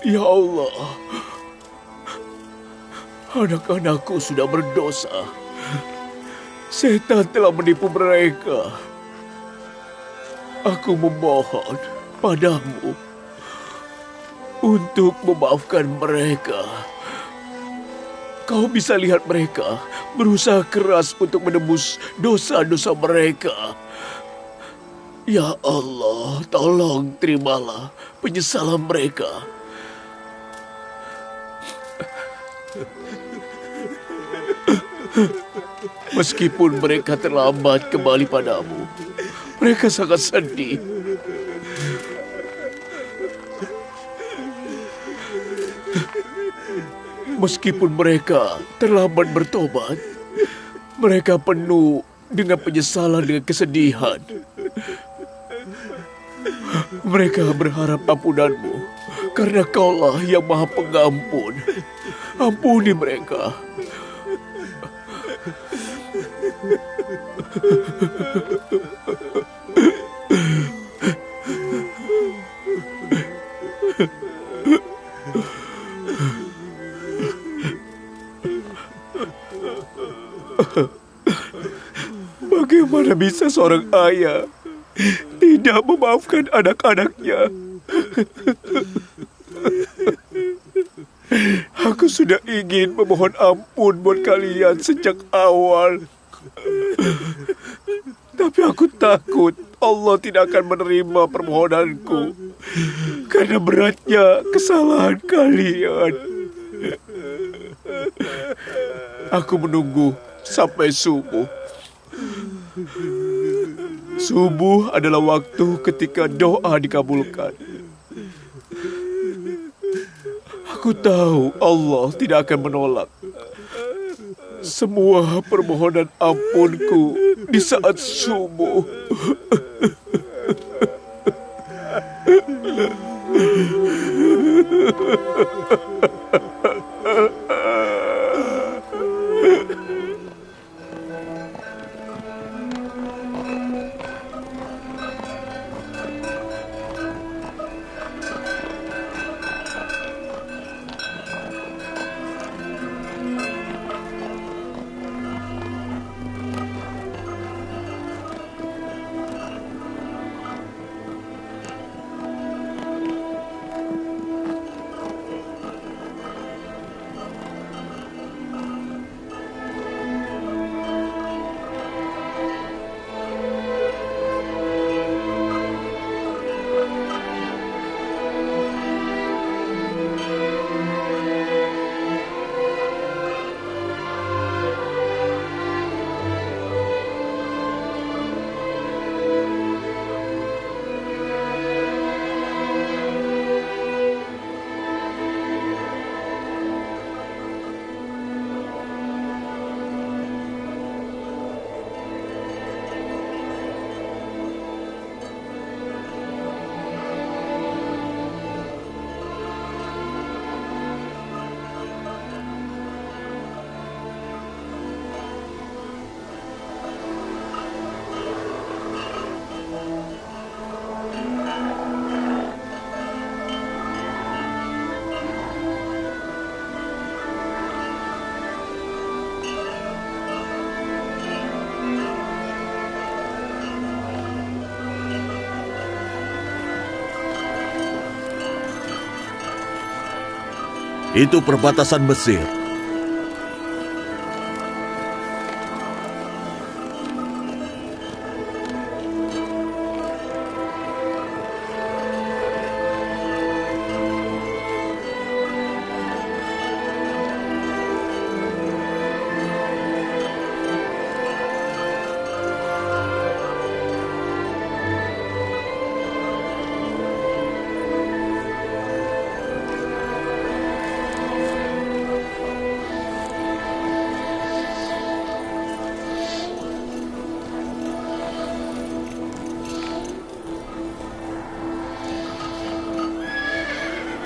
Ya Allah, anak-anakku sudah berdosa. Setan telah menipu mereka. Aku memohon padamu untuk memaafkan mereka. Kau bisa lihat mereka berusaha keras untuk menembus dosa-dosa mereka. Ya Allah, tolong terimalah penyesalan mereka. Meskipun mereka terlambat kembali padamu, mereka sangat sedih. Meskipun mereka terlambat bertobat, mereka penuh dengan penyesalan, dengan kesedihan. Mereka berharap ampunanmu, karena Kaulah yang Maha Pengampun. Ampuni mereka. Bagaimana bisa seorang ayah tidak memaafkan anak-anaknya? Aku sudah ingin memohon ampun buat kalian sejak awal. Tapi aku takut Allah tidak akan menerima permohonanku karena beratnya kesalahan kalian. Aku menunggu sampai subuh. Subuh adalah waktu ketika doa dikabulkan. Aku tahu Allah tidak akan menolak semua permohonan ampunku di saat subuh. Itu perbatasan Mesir.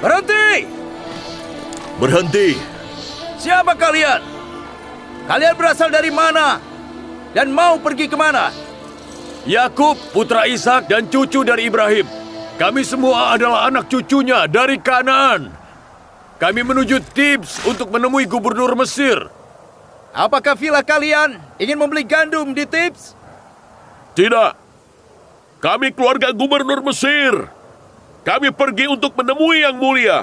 Berhenti! Berhenti! Siapa kalian? Kalian berasal dari mana? Dan mau pergi kemana? Yakub, putra Ishak dan cucu dari Ibrahim. Kami semua adalah anak cucunya dari Kanaan. Kami menuju Thebes untuk menemui gubernur Mesir. Apakah villa kalian ingin membeli gandum di Thebes? Tidak. Kami keluarga gubernur Mesir. Kami pergi untuk menemui Yang Mulia.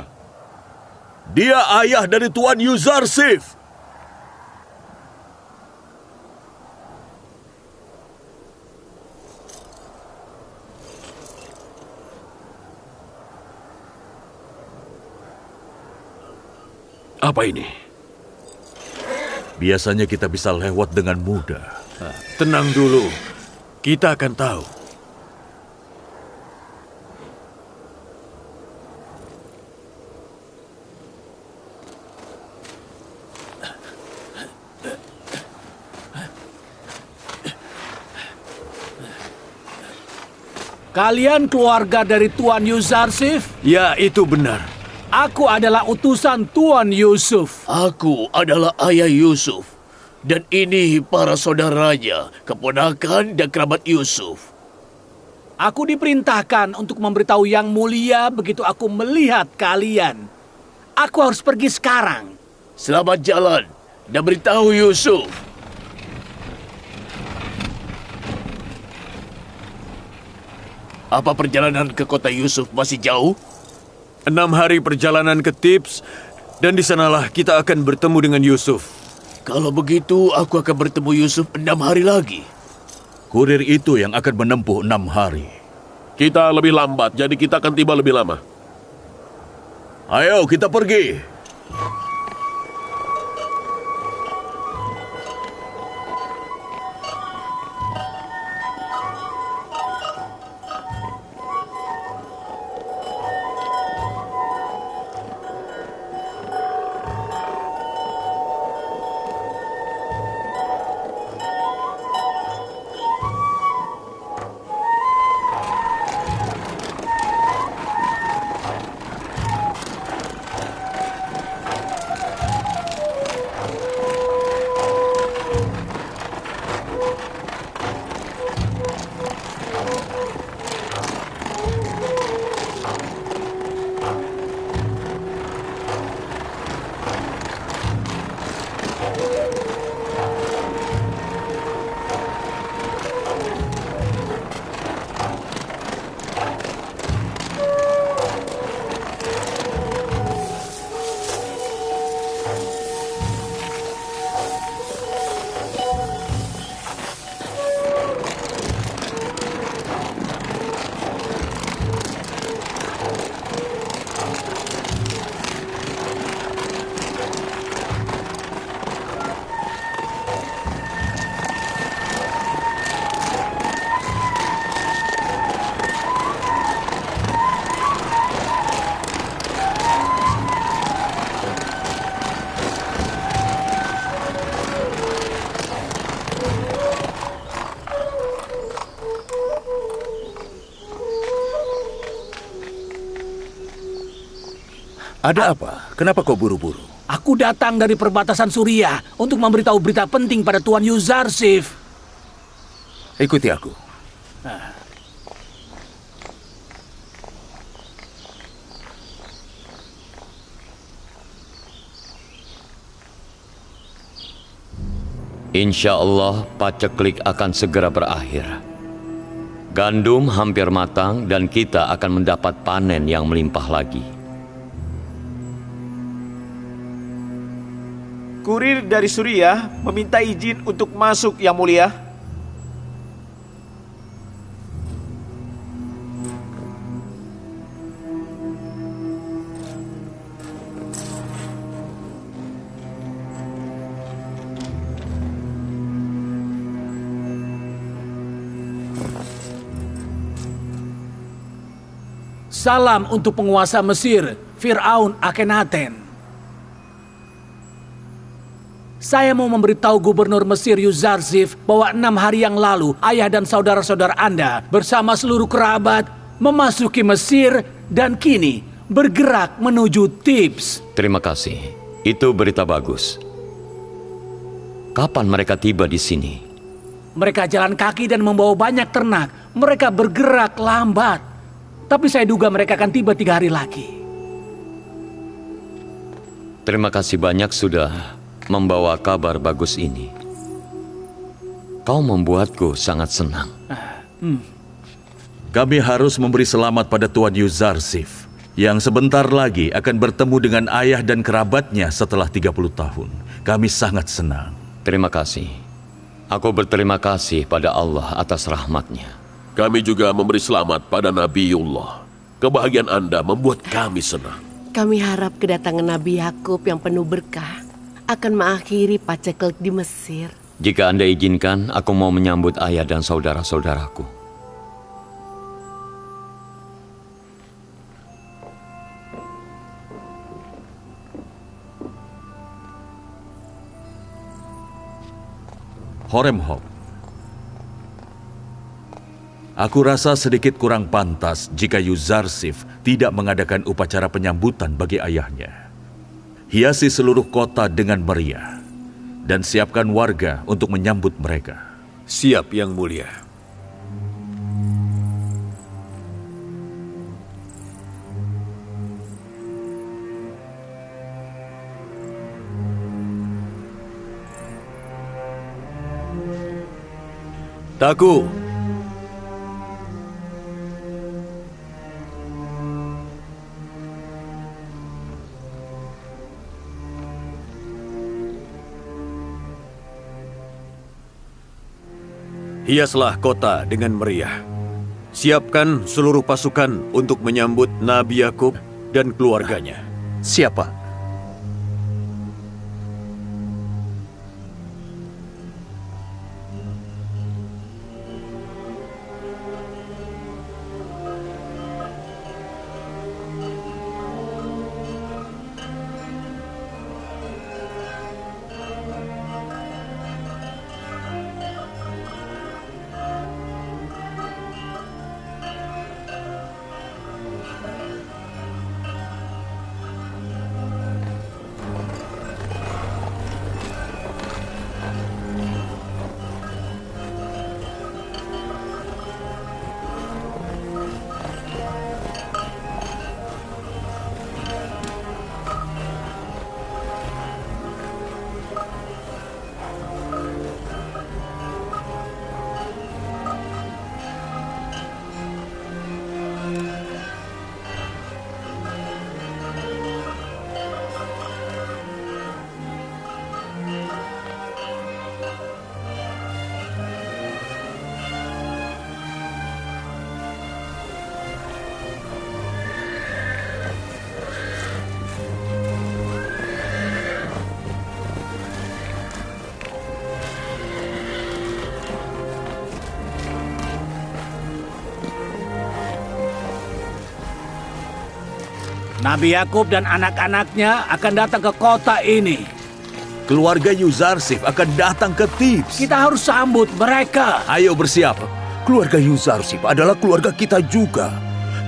Dia ayah dari Tuan Yuzarsif. Apa ini? Biasanya kita bisa lewat dengan mudah. Tenang dulu. Kita akan tahu. Kalian keluarga dari Tuan Yuzarsif? Ya, itu benar. Aku adalah utusan Tuan Yusuf. Aku adalah ayah Yusuf. Dan ini para saudaranya, keponakan dan kerabat Yusuf. Aku diperintahkan untuk memberitahu Yang Mulia begitu aku melihat kalian. Aku harus pergi sekarang. Selamat jalan dan beritahu Yusuf. Apa perjalanan ke kota Yusuf masih jauh? 6 hari perjalanan ke Thebes, dan di sanalah kita akan bertemu dengan Yusuf. Kalau begitu, aku akan bertemu Yusuf 6 hari lagi. Kurir itu yang akan menempuh 6 hari. Kita lebih lambat, jadi kita akan tiba lebih lama. Ayo, kita pergi. Ada apa? Kenapa kau buru-buru? Aku datang dari perbatasan Suriah untuk memberitahu berita penting pada Tuan Yuzarsif. Ikuti aku. Insya Allah paceklik akan segera berakhir. Gandum hampir matang dan kita akan mendapat panen yang melimpah lagi. Kurir dari Suriah meminta izin untuk masuk, Yang Mulia. Salam untuk penguasa Mesir, Fir'aun Akhenaten. Saya mau memberitahu Gubernur Mesir Yuzarsif bahwa 6 hari yang lalu ayah dan saudara-saudara Anda bersama seluruh kerabat memasuki Mesir dan kini bergerak menuju Thebes. Terima kasih. Itu berita bagus. Kapan mereka tiba di sini? Mereka jalan kaki dan membawa banyak ternak. Mereka bergerak lambat. Tapi saya duga mereka akan tiba 3 hari lagi. Terima kasih banyak sudah membawa kabar bagus ini. Kau membuatku sangat senang. Kami harus memberi selamat pada Tuan Yuzarsif, yang sebentar lagi akan bertemu dengan ayah dan kerabatnya setelah 30 tahun. Kami sangat senang. Terima kasih. Aku berterima kasih pada Allah atas rahmatnya. Kami juga memberi selamat pada Nabiullah. Kebahagiaan Anda membuat kami senang. Kami harap kedatangan Nabi Yakub yang penuh berkah akan mengakhiri paceklik di Mesir. Jika Anda izinkan, aku mau menyambut ayah dan saudara-saudaraku. Horemheb, aku rasa sedikit kurang pantas jika Yuzarsif tidak mengadakan upacara penyambutan bagi ayahnya. Hiasi seluruh kota dengan meriah dan siapkan warga untuk menyambut mereka. Siap, Yang Mulia. Taku. Hiaslah kota dengan meriah. Siapkan seluruh pasukan untuk menyambut Nabi Yakub dan keluarganya. Siapa? Nabi Yakub dan anak-anaknya akan datang ke kota ini. Keluarga Yuzarsif akan datang ke Thebes. Kita harus sambut mereka. Ayo bersiap. Keluarga Yuzarsif adalah keluarga kita juga.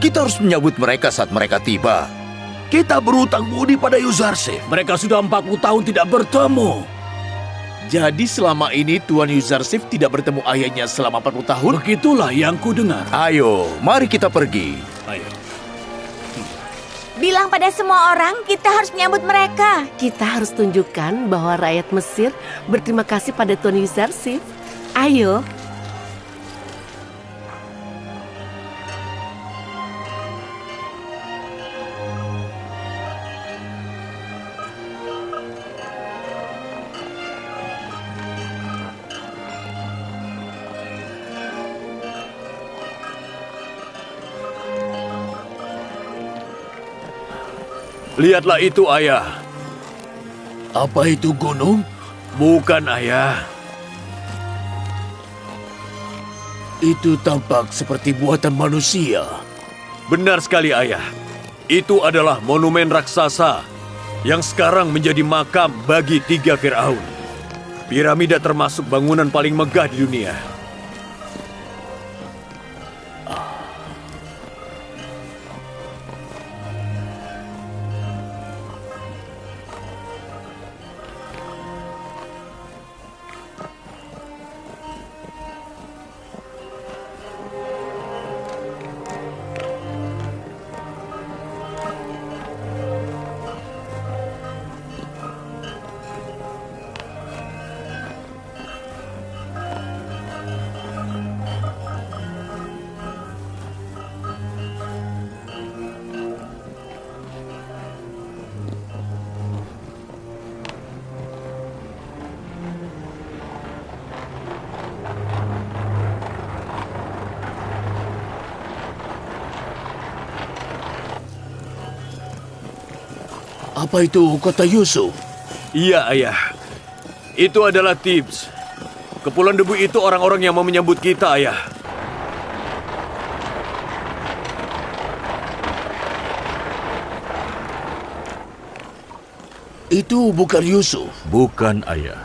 Kita harus menyambut mereka saat mereka tiba. Kita berutang budi pada Yuzarsif. Mereka sudah 40 tahun tidak bertemu. Jadi selama ini Tuan Yuzarsif tidak bertemu ayahnya selama 40 tahun? Begitulah yang kudengar. Ayo, mari kita pergi. Ayo. Bilang pada semua orang, kita harus menyambut mereka. Kita harus tunjukkan bahwa rakyat Mesir berterima kasih pada Tuan Yuzarsif. Ayo. Lihatlah itu, ayah. Apa itu gunung? Bukan, ayah. Itu tampak seperti buatan manusia. Benar sekali, ayah. Itu adalah monumen raksasa yang sekarang menjadi makam bagi 3 Firaun. Piramida termasuk bangunan paling megah di dunia. Apa itu kota Yusuf? Iya, Ayah. Itu adalah Thebes. Kepulauan debu itu orang-orang yang mau menyambut kita, Ayah. Itu bukan Yusuf. Bukan, Ayah.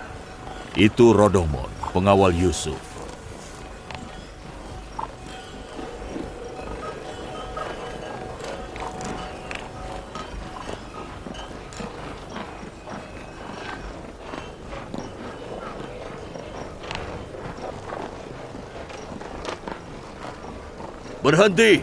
Itu Rodomon, pengawal Yusuf. Berhenti!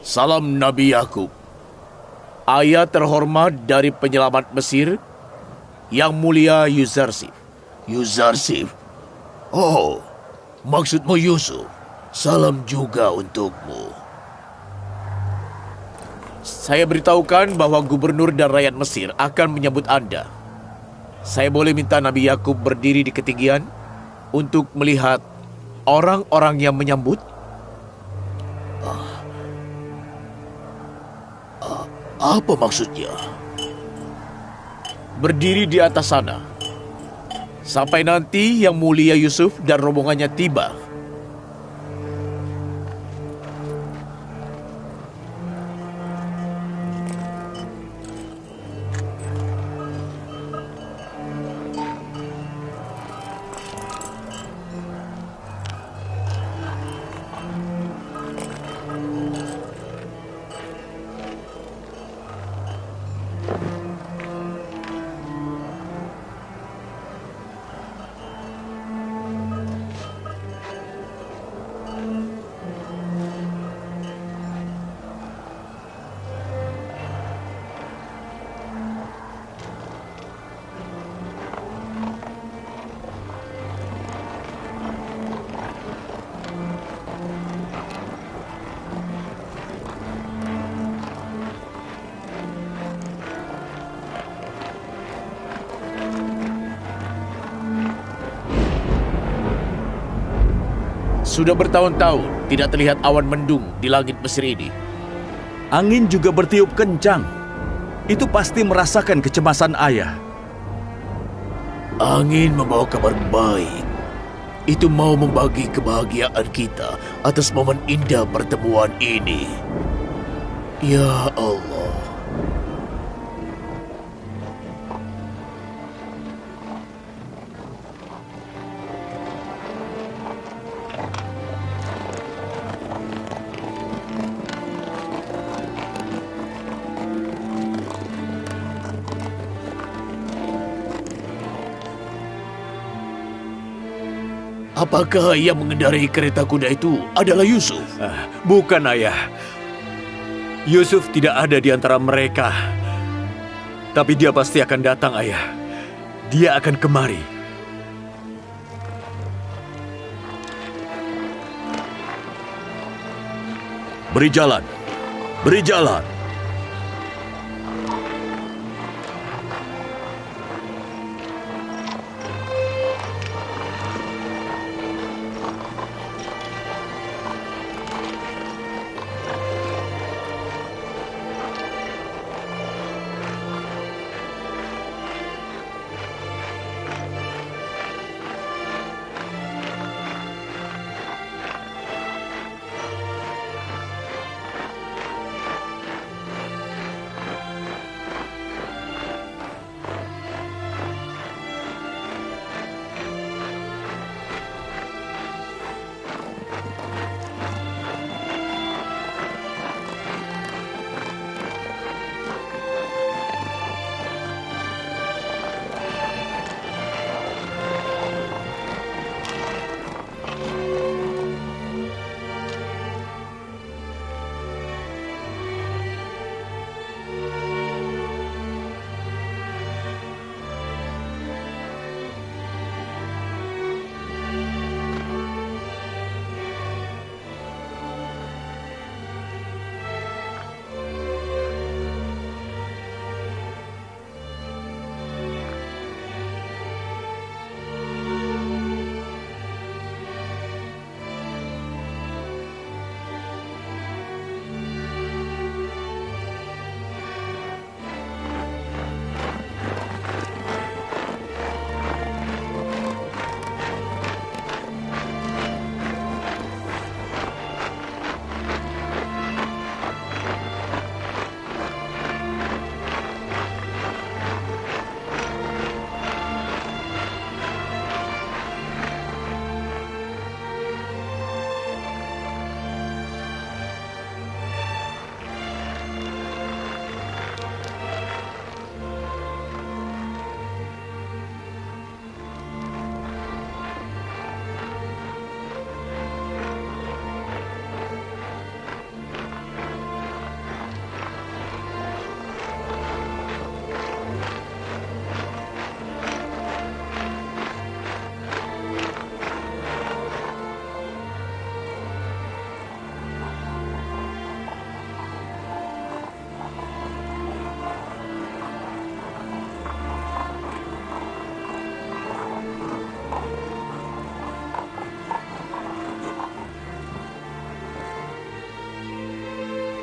Salam Nabi Yakub. Ayah terhormat dari penyelamat Mesir, Yang Mulia Yuzarsif. Yuzarsif? Oh, maksudmu Yusuf. Salam juga untukmu. Saya beritahukan bahwa gubernur dan rakyat Mesir akan menyambut Anda. Saya boleh minta Nabi Yakub berdiri di ketinggian untuk melihat orang-orang yang menyambut? Apa maksudnya? Berdiri di atas sana. Sampai nanti Yang Mulia Yusuf dan rombongannya tiba. Sudah bertahun-tahun tidak terlihat awan mendung di langit Mesir ini. Angin juga bertiup kencang. Itu pasti merasakan kecemasan ayah. Angin membawa kabar baik. Itu mau membagi kebahagiaan kita atas momen indah pertemuan ini. Ya Allah. Apakah yang mengendarai kereta kuda itu adalah Yusuf? Bukan, Ayah. Yusuf tidak ada di antara mereka. Tapi dia pasti akan datang, Ayah. Dia akan kemari. Beri jalan. Beri jalan.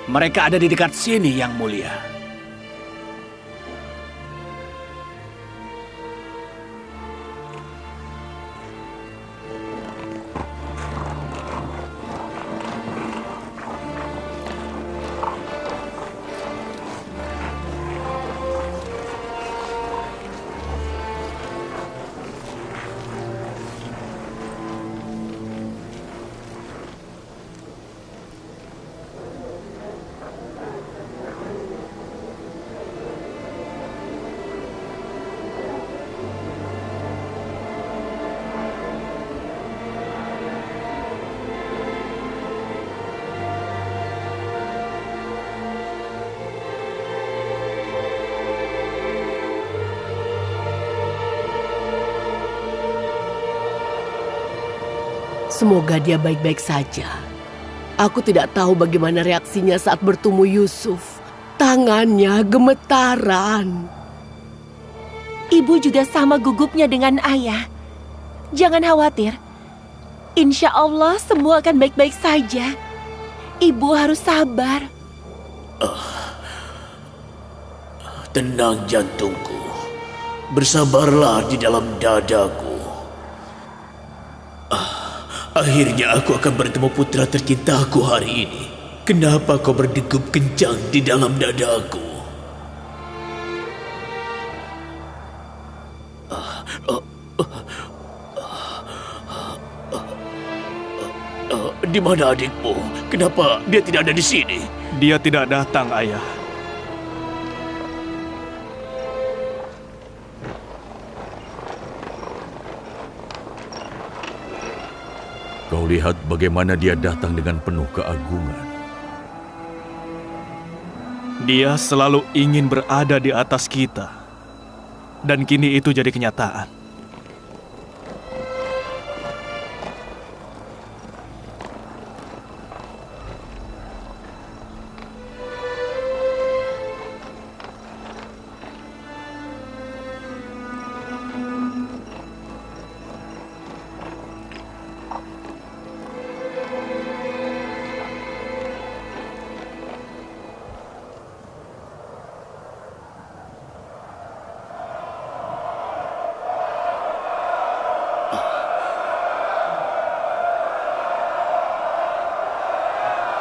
Mereka ada di dekat sini, Yang Mulia. Semoga dia baik-baik saja. Aku tidak tahu bagaimana reaksinya saat bertemu Yusuf. Tangannya gemetaran. Ibu juga sama gugupnya dengan ayah. Jangan khawatir. Insya Allah semua akan baik-baik saja. Ibu harus sabar. Tenang jantungku. Bersabarlah di dalam dadaku. Akhirnya aku akan bertemu putra tercintaku hari ini. Kenapa kau berdegup kencang di dalam dadaku? Di mana adikmu? Kenapa dia tidak ada di sini? Dia tidak datang, Ayah. Kau lihat bagaimana dia datang dengan penuh keagungan. Dia selalu ingin berada di atas kita. Dan kini itu jadi kenyataan.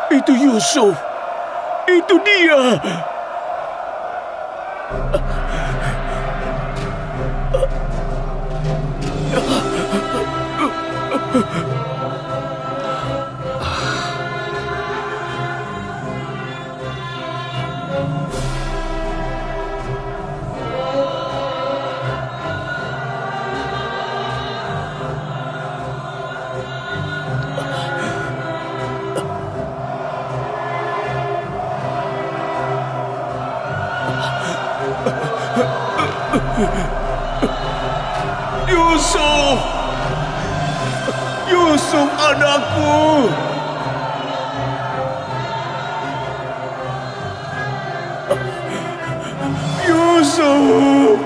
Itu Yusuf. Itu dia. Yusuf! Yusuf anakku! Yusuf!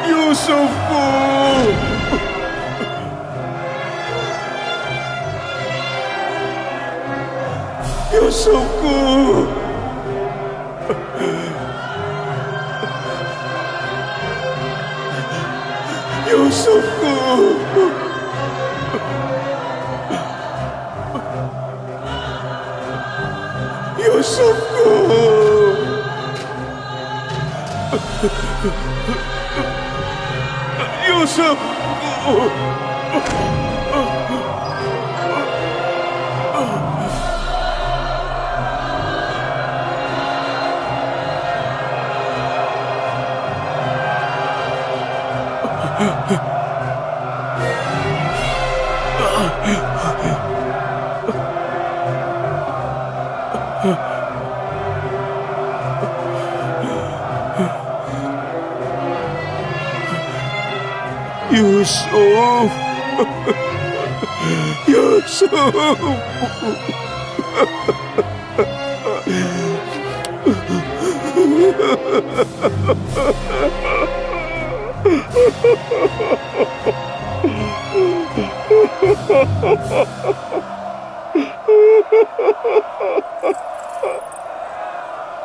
Yusufku! Yusufku! Yusufku! Yusufku! Yusuf! Yusuf. Yusuf.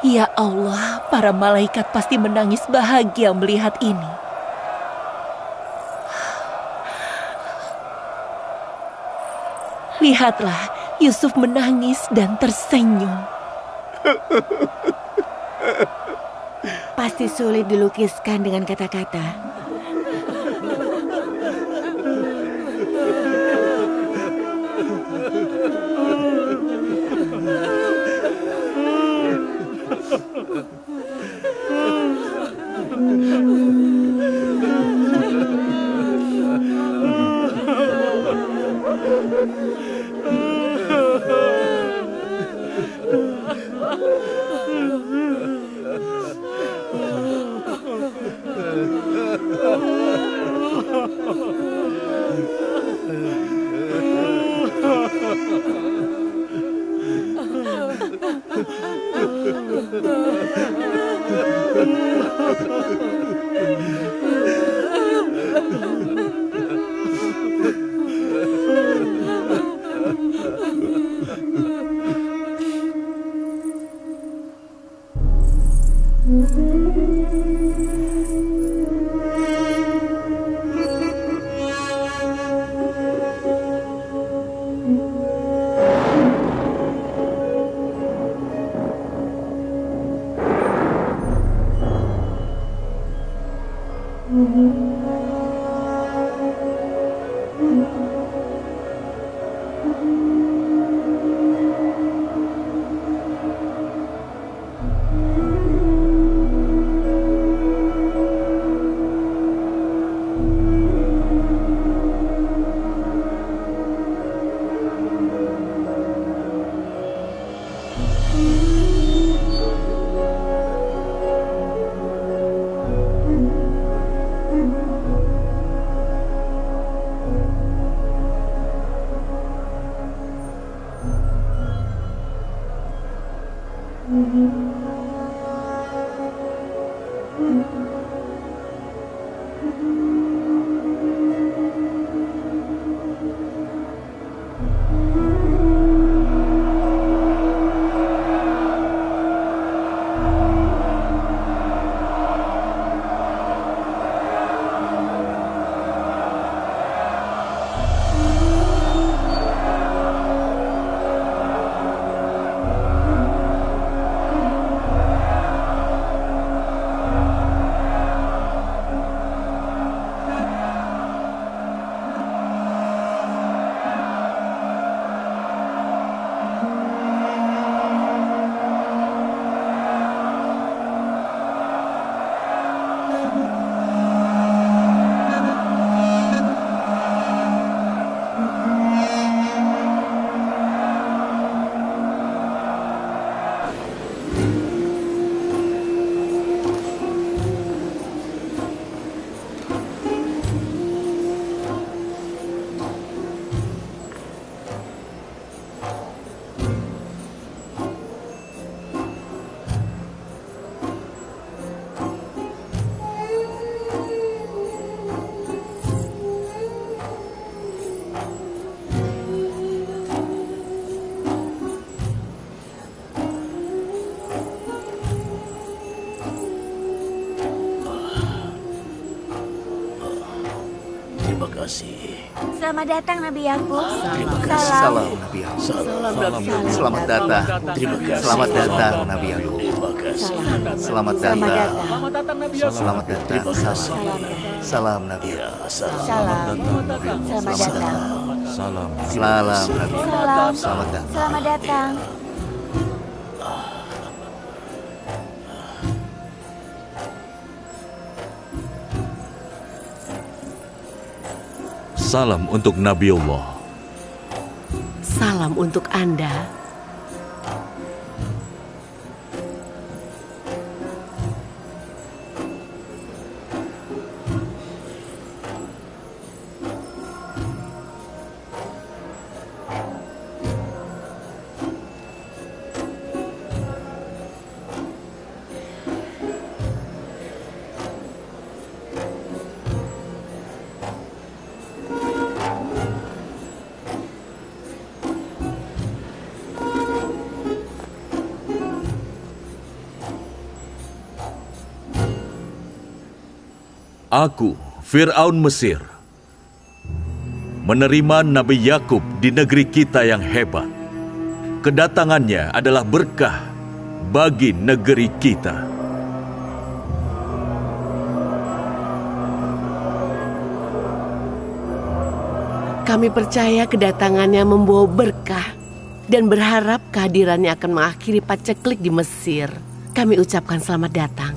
Ya Allah, para malaikat pasti menangis bahagia melihat ini. Lihatlah, Yusuf menangis dan tersenyum. Pasti sulit dilukiskan dengan kata-kata. Selamat datang Nabi Yakub. Terima kasih. Salam Nabi Yakub. Selamat datang. Terima kasih. Selamat datang Nabi Yakub. Terima kasih. Selamat datang. Selamat datang Nabi Yakub. Selamat datang. Salam Nabi Yakub. Selamat datang. Salam. Salam Nabi Yakub. Selamat datang. Selamat datang. Salam untuk Nabiullah. Salam untuk Anda. Aku, Fir'aun Mesir, menerima Nabi Yakub di negeri kita yang hebat. Kedatangannya adalah berkah bagi negeri kita. Kami percaya kedatangannya membawa berkah dan berharap kehadirannya akan mengakhiri paceklik di Mesir. Kami ucapkan selamat datang.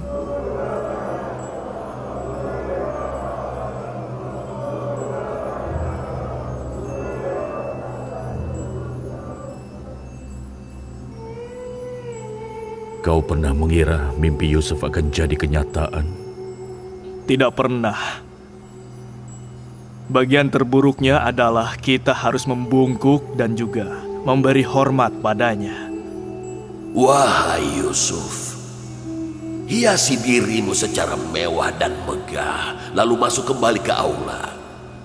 Kau pernah mengira mimpi Yusuf akan jadi kenyataan? Tidak pernah. Bagian terburuknya adalah kita harus membungkuk dan juga memberi hormat padanya. Wahai Yusuf, hiasi dirimu secara mewah dan megah, lalu masuk kembali ke aula,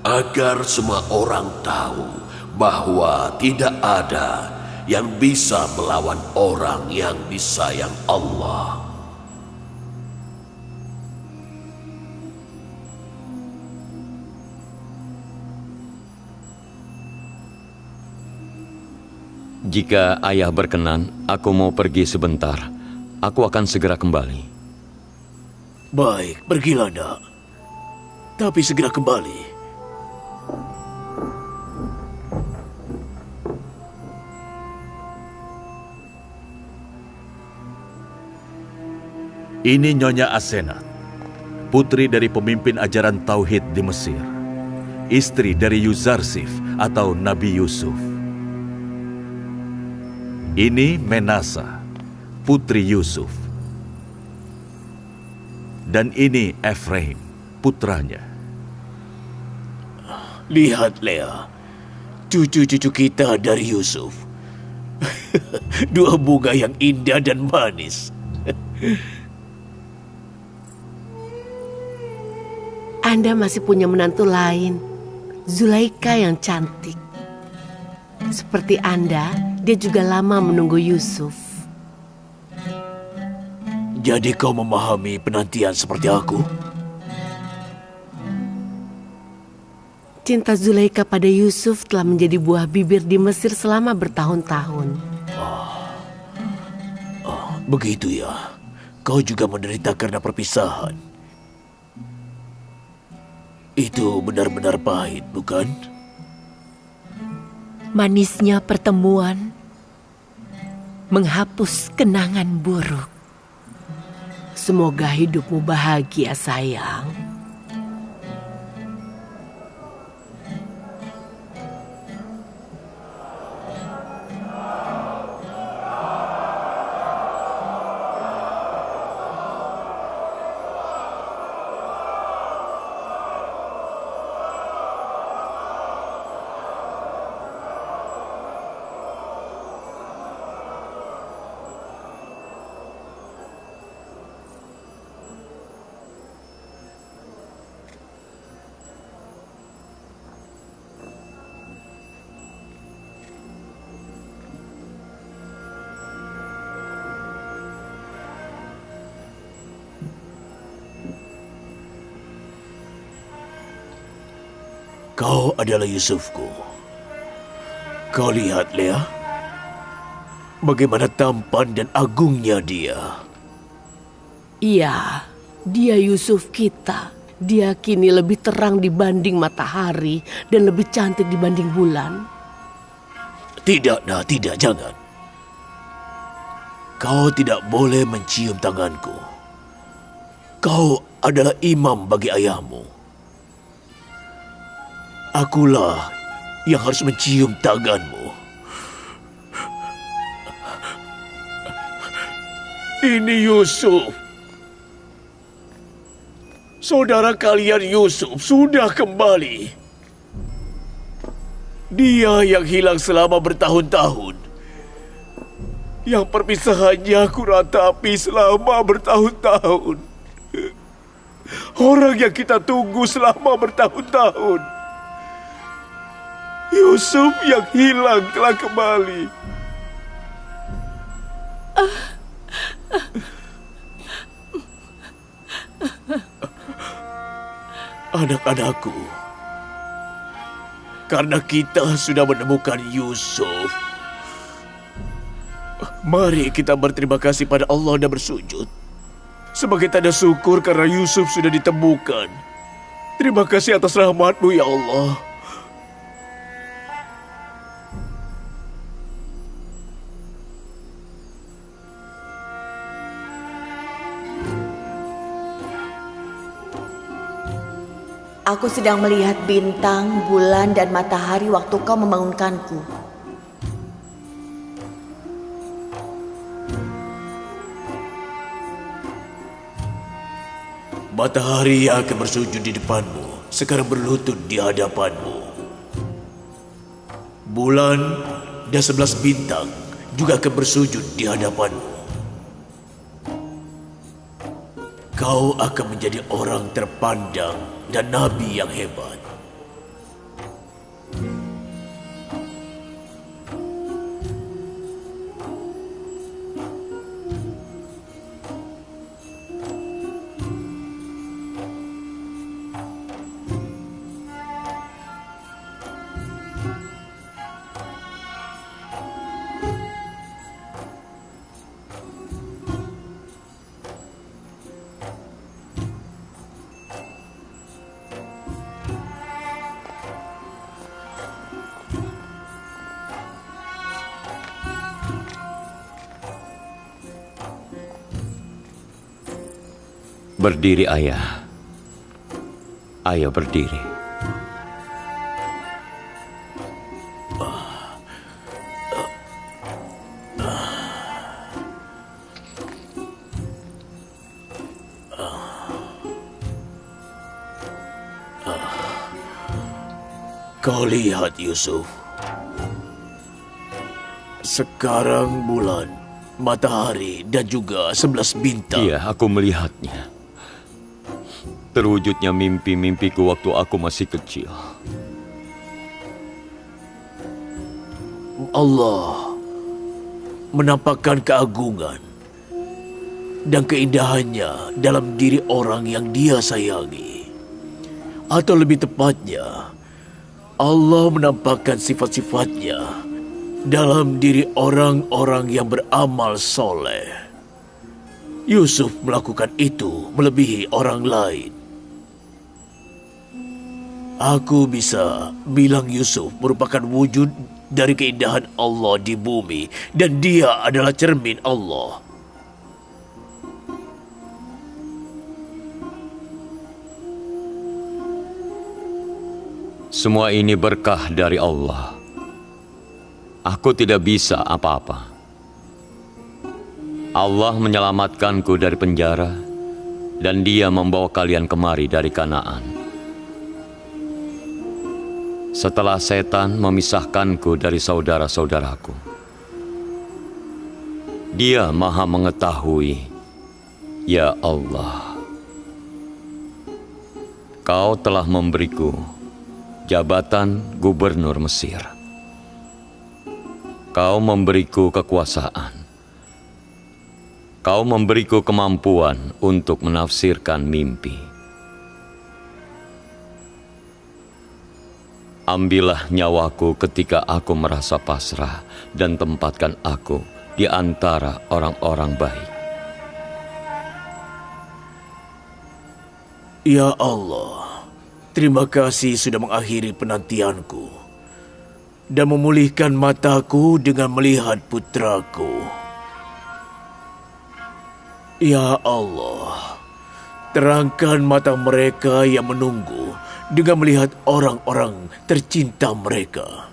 agar semua orang tahu bahwa tidak ada yang bisa melawan orang yang disayang Allah. Jika ayah berkenan, aku mau pergi sebentar. Aku akan segera kembali. Baik, pergilah nak. Tapi segera kembali. Ini Nyonya Asenat, putri dari pemimpin ajaran Tauhid di Mesir, istri dari Yuzarsif atau Nabi Yusuf. Ini Menasa, putri Yusuf. Dan ini Efraim, putranya. Lihat Lea, cucu-cucu kita dari Yusuf. Dua bunga yang indah dan manis. Anda masih punya menantu lain, Zulaika yang cantik. Seperti Anda, dia juga lama menunggu Yusuf. Jadi kau memahami penantian seperti aku? Cinta Zulaika pada Yusuf telah menjadi buah bibir di Mesir selama bertahun-tahun. Begitu ya, kau juga menderita karena perpisahan. Itu benar-benar pahit, bukan? Manisnya pertemuan menghapus kenangan buruk. Semoga hidupmu bahagia, sayang. Kau adalah Yusufku. Kau lihat, Lea. Bagaimana tampan dan agungnya dia. Iya, dia Yusuf kita. Dia kini lebih terang dibanding matahari dan lebih cantik dibanding bulan. Tidak, nah, tidak, jangan. Kau tidak boleh mencium tanganku. Kau adalah imam bagi ayahmu. Akulah yang harus mencium tanganmu. Ini Yusuf. Saudara kalian Yusuf sudah kembali. Dia yang hilang selama bertahun-tahun. Yang perpisahannya aku ratapi selama bertahun-tahun. Orang yang kita tunggu selama bertahun-tahun. Yusuf yang hilang telah kembali. Anak-anakku, karena kita sudah menemukan Yusuf, mari kita berterima kasih pada Allah dan bersujud sebagai tanda syukur karena Yusuf sudah ditemukan. Terima kasih atas rahmat-Mu, ya Allah. Aku sedang melihat bintang, bulan, dan matahari waktu kau membangunkanku. Matahari yang akan bersujud di depanmu, sekarang berlutut di hadapanmu. Bulan dan 11 bintang juga akan bersujud di hadapanmu. Kau akan menjadi orang terpandang dan nabi yang hebat. Berdiri, ayah. Ayo berdiri. Kau lihat, Yusuf. Sekarang bulan, matahari, dan juga 11 bintang. Iya, aku melihatnya. Terwujudnya mimpi-mimpiku waktu aku masih kecil. Allah menampakkan keagungan dan keindahannya dalam diri orang yang Dia sayangi. Atau lebih tepatnya, Allah menampakkan sifat-sifatnya dalam diri orang-orang yang beramal soleh. Yusuf melakukan itu melebihi orang lain. Aku bisa bilang Yusuf merupakan wujud dari keindahan Allah di bumi, dan dia adalah cermin Allah. Semua ini berkah dari Allah. Aku tidak bisa apa-apa. Allah menyelamatkanku dari penjara, dan Dia membawa kalian kemari dari Kanaan. Setelah setan memisahkanku dari saudara-saudaraku, Dia Maha Mengetahui, ya Allah. Kau telah memberiku jabatan gubernur Mesir. Kau memberiku kekuasaan. Kau memberiku kemampuan untuk menafsirkan mimpi. Ambillah nyawaku ketika aku merasa pasrah, dan tempatkan aku di antara orang-orang baik. Ya Allah, terima kasih sudah mengakhiri penantianku dan memulihkan mataku dengan melihat putraku. Ya Allah, terangkan mata mereka yang menunggu dengan melihat orang-orang tercinta mereka.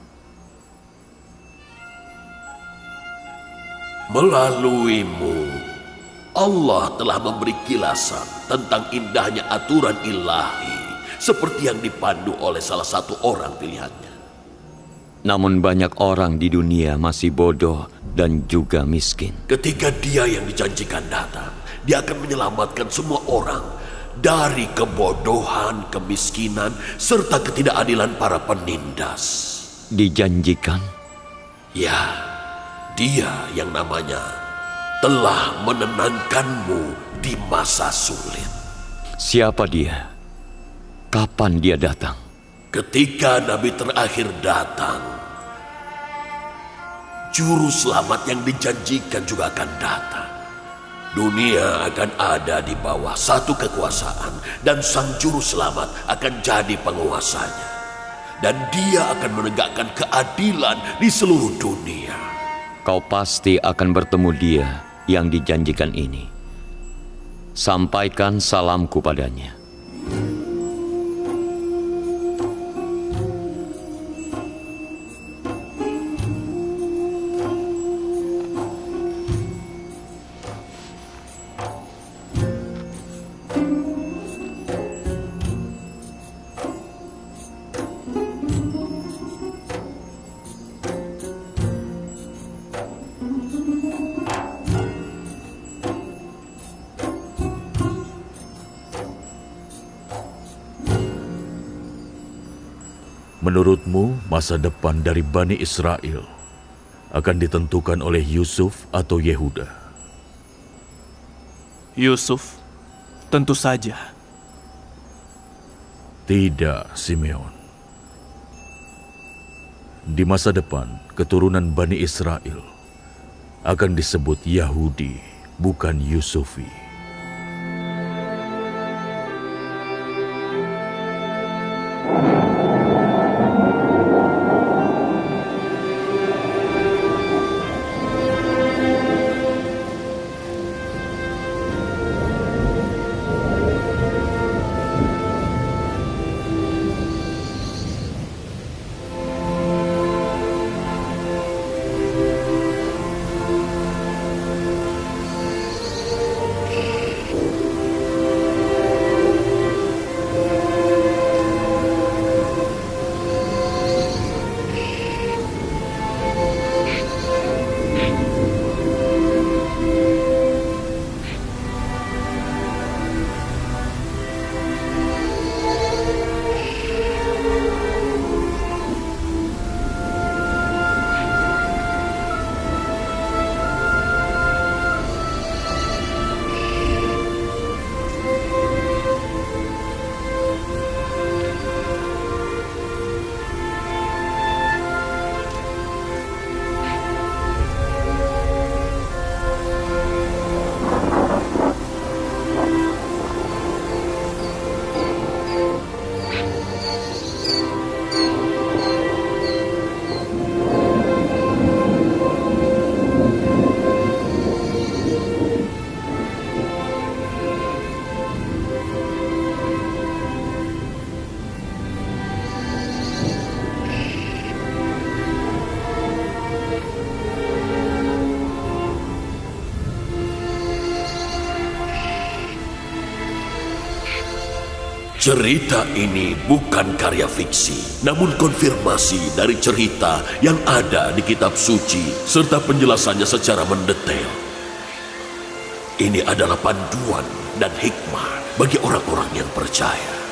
Melaluimu, Allah telah memberi kilasan tentang indahnya aturan ilahi, seperti yang dipandu oleh salah satu orang pilihannya. Namun banyak orang di dunia masih bodoh dan juga miskin. Ketika Dia yang dijanjikan datang, Dia akan menyelamatkan semua orang dari kebodohan, kemiskinan, serta ketidakadilan para penindas. Dijanjikan? Ya, Dia yang namanya telah menenangkanmu di masa sulit. Siapa Dia? Kapan dia datang? Ketika Nabi terakhir datang, Juru Selamat yang dijanjikan juga akan datang. Dunia akan ada di bawah satu kekuasaan dan Sang Juru Selamat akan jadi penguasanya. Dan dia akan menegakkan keadilan di seluruh dunia. Kau pasti akan bertemu dia yang dijanjikan ini. Sampaikan salamku padanya. Menurutmu, masa depan dari Bani Israel akan ditentukan oleh Yusuf atau Yehuda? Yusuf, tentu saja. Tidak, Simeon. Di masa depan, keturunan Bani Israel akan disebut Yahudi, bukan Yusufi. Cerita ini bukan karya fiksi, namun konfirmasi dari cerita yang ada di kitab suci serta penjelasannya secara mendetail. Ini adalah panduan dan hikmah bagi orang-orang yang percaya.